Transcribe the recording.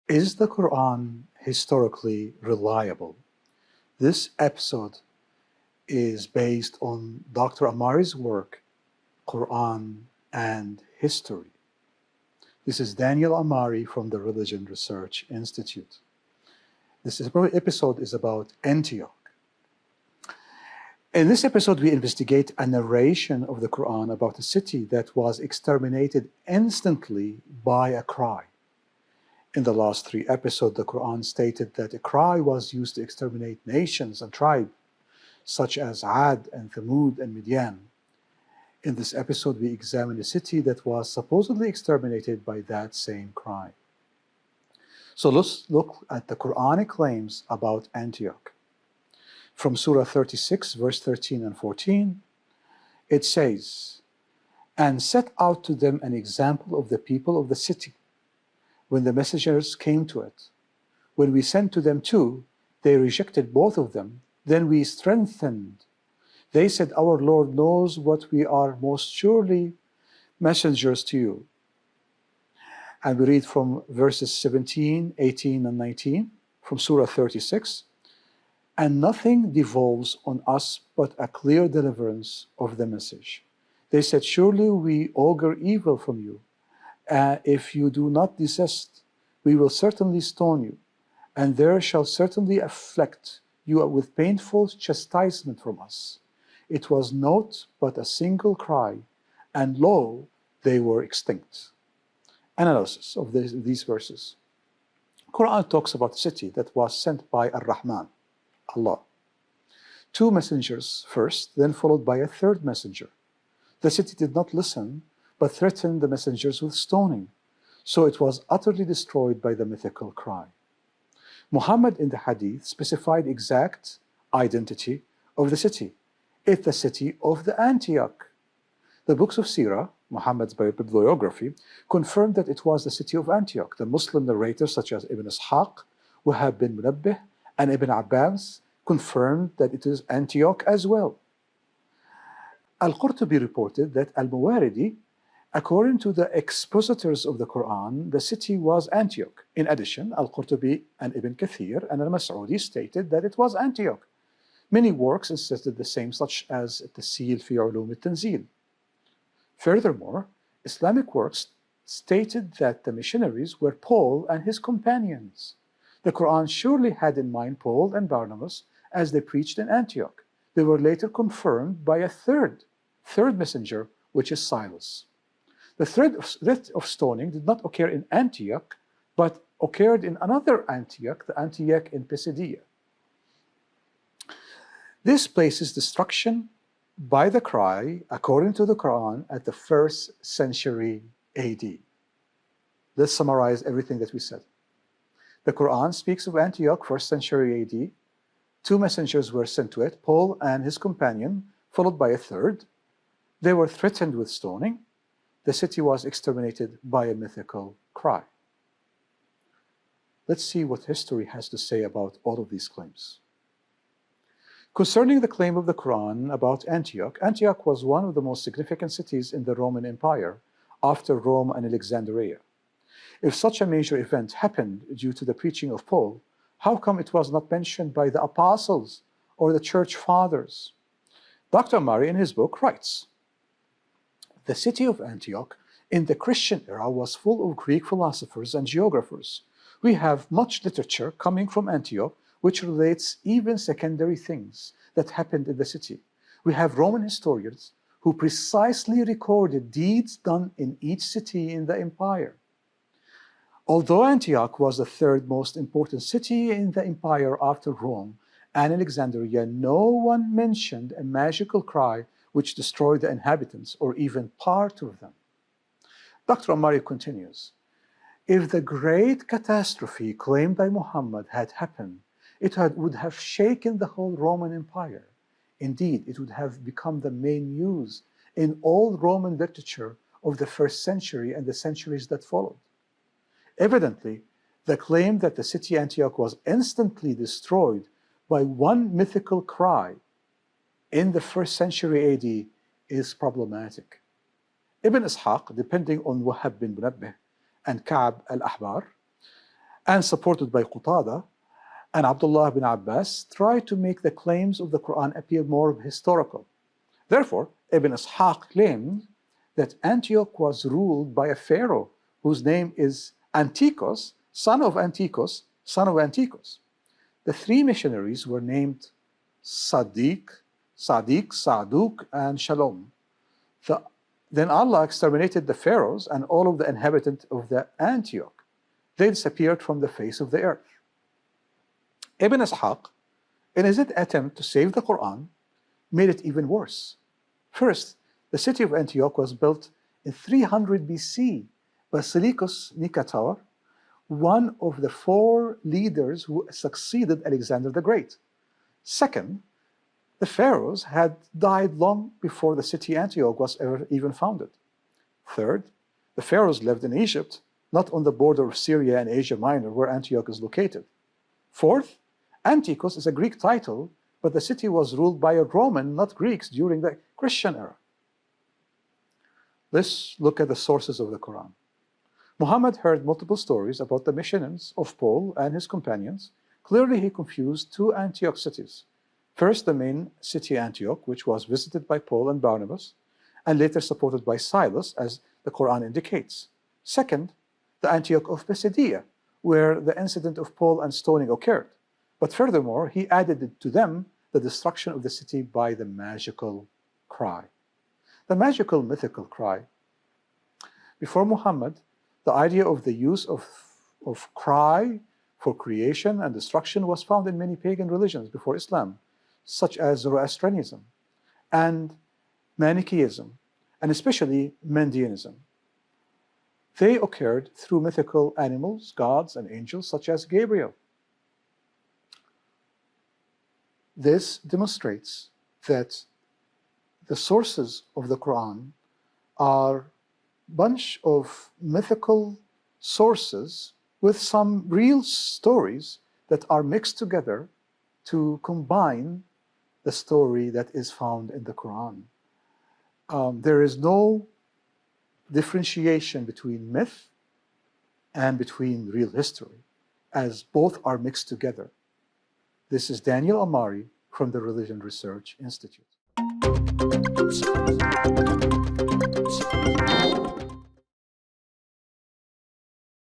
Is the Quran historically reliable? This episode is based on Dr. Amari's work, Quran and History. This is Daniel Amari from the Religion Research Institute. This episode is about Antioch. In this episode, we investigate a narration of the Quran about a city that was exterminated instantly by a cry. In the last 3 episodes, the Quran stated that a cry was used to exterminate nations and tribes, such as Ad and Thamud and Midian. In this episode, we examine a city that was supposedly exterminated by that same cry. So let's look at the Quranic claims about Antioch. From Surah 36, verse 13 and 14, it says, "And set out to them an example of the people of the city, when the messengers came to it. When we sent to them too, they rejected both of them. Then we strengthened. They said, 'Our Lord knows what we are most surely messengers to you.'" And we read from verses 17, 18, and 19 from Surah 36. "And nothing devolves on us but a clear deliverance of the message. They said, 'Surely we augur evil from you. If you do not desist, we will certainly stone you, and there shall certainly afflict you with painful chastisement from us.' It was not but a single cry, and lo, they were extinct." Analysis of these verses. Quran talks about a city that was sent by Ar-Rahman, Allah. 2 messengers first, then followed by a 3rd messenger. The city did not listen, but threatened the messengers with stoning, so it was utterly destroyed by the mythical cry. Muhammad in the Hadith specified exact identity of the city. It's the city of the Antioch. The books of Sirah, Muhammad's bibliography, confirmed that it was the city of Antioch. The Muslim narrators such as Ibn Ishaq, Wahab bin Munabbih, and Ibn Abbas confirmed that it is Antioch as well. Al-Qurtubi reported that Al-Mawardi, according to the expositors of the Quran, the city was Antioch. In addition, Al-Qurtubi and Ibn Kathir and Al-Mas'udi stated that it was Antioch. Many works insisted the same, such as Tasil fi Ulum al-Tanzil. Furthermore, Islamic works stated that the missionaries were Paul and his companions. The Quran surely had in mind Paul and Barnabas as they preached in Antioch. They were later confirmed by a third messenger, which is Silas. The threat of stoning did not occur in Antioch, but occurred in another Antioch, the Antioch in Pisidia. This places destruction by the cry, according to the Quran, at the 1st century AD. Let's summarize everything that we said. The Quran speaks of Antioch, 1st century AD. 2 messengers were sent to it, Paul and his companion, followed by a 3rd. They were threatened with stoning. The city was exterminated by a mythical cry. Let's see what history has to say about all of these claims. Concerning the claim of the Quran about Antioch, Antioch was one of the most significant cities in the Roman Empire after Rome and Alexandria. If such a major event happened due to the preaching of Paul, how come it was not mentioned by the apostles or the church fathers? Dr. Amari in his book writes, "The city of Antioch in the Christian era was full of Greek philosophers and geographers. We have much literature coming from Antioch which relates even secondary things that happened in the city. We have Roman historians who precisely recorded deeds done in each city in the empire. Although Antioch was the 3rd most important city in the empire after Rome and Alexandria, no one mentioned a magical cry which destroyed the inhabitants or even part of them." Dr. Amari continues, "If the great catastrophe claimed by Muhammad had happened, it would have shaken the whole Roman Empire. Indeed, it would have become the main news in all Roman literature of the 1st century and the centuries that followed. Evidently, the claim that the city Antioch was instantly destroyed by one mythical cry in the 1st century AD is problematic. Ibn Ishaq, depending on Wahab bin Munabbih and Ka'b al-Ahbar, and supported by Qatada and Abdullah bin Abbas, tried to make the claims of the Quran appear more historical. Therefore, Ibn Ishaq claimed that Antioch was ruled by a pharaoh whose name is Antiochus, son of Antiochus, son of Antiochus. The three missionaries were named Sadiq, Sa'duk, and Shalom. Then Allah exterminated the pharaohs and all of the inhabitants of the Antioch. They disappeared from the face of the earth. Ibn Ishaq, in his attempt to save the Quran, made it even worse. First, the city of Antioch was built in 300 BC by Seleucus Nicator, one of the four leaders who succeeded Alexander the Great. Second, the pharaohs had died long before the city Antioch was ever even founded. Third, the pharaohs lived in Egypt, not on the border of Syria and Asia Minor, where Antioch is located. Fourth, Antiochus is a Greek title, but the city was ruled by a Roman, not Greeks, during the Christian era. Let's look at the sources of the Quran. Muhammad heard multiple stories about the missions of Paul and his companions. Clearly, he confused two Antioch cities. First, the main city Antioch, which was visited by Paul and Barnabas, and later supported by Silas, as the Quran indicates. Second, the Antioch of Pisidia, where the incident of Paul and stoning occurred. But furthermore, he added to them the destruction of the city by the magical cry. The magical mythical cry. Before Muhammad, the idea of the use of cry for creation and destruction was found in many pagan religions before Islam, such as Zoroastrianism and Manichaeism, and especially Mandeanism. They occurred through mythical animals, gods, and angels such as Gabriel. This demonstrates that the sources of the Quran are a bunch of mythical sources with some real stories that are mixed together to combine the story that is found in the Quran. There is no differentiation between myth and between real history, as both are mixed together. This is Daniel Amari from the Religion Research Institute.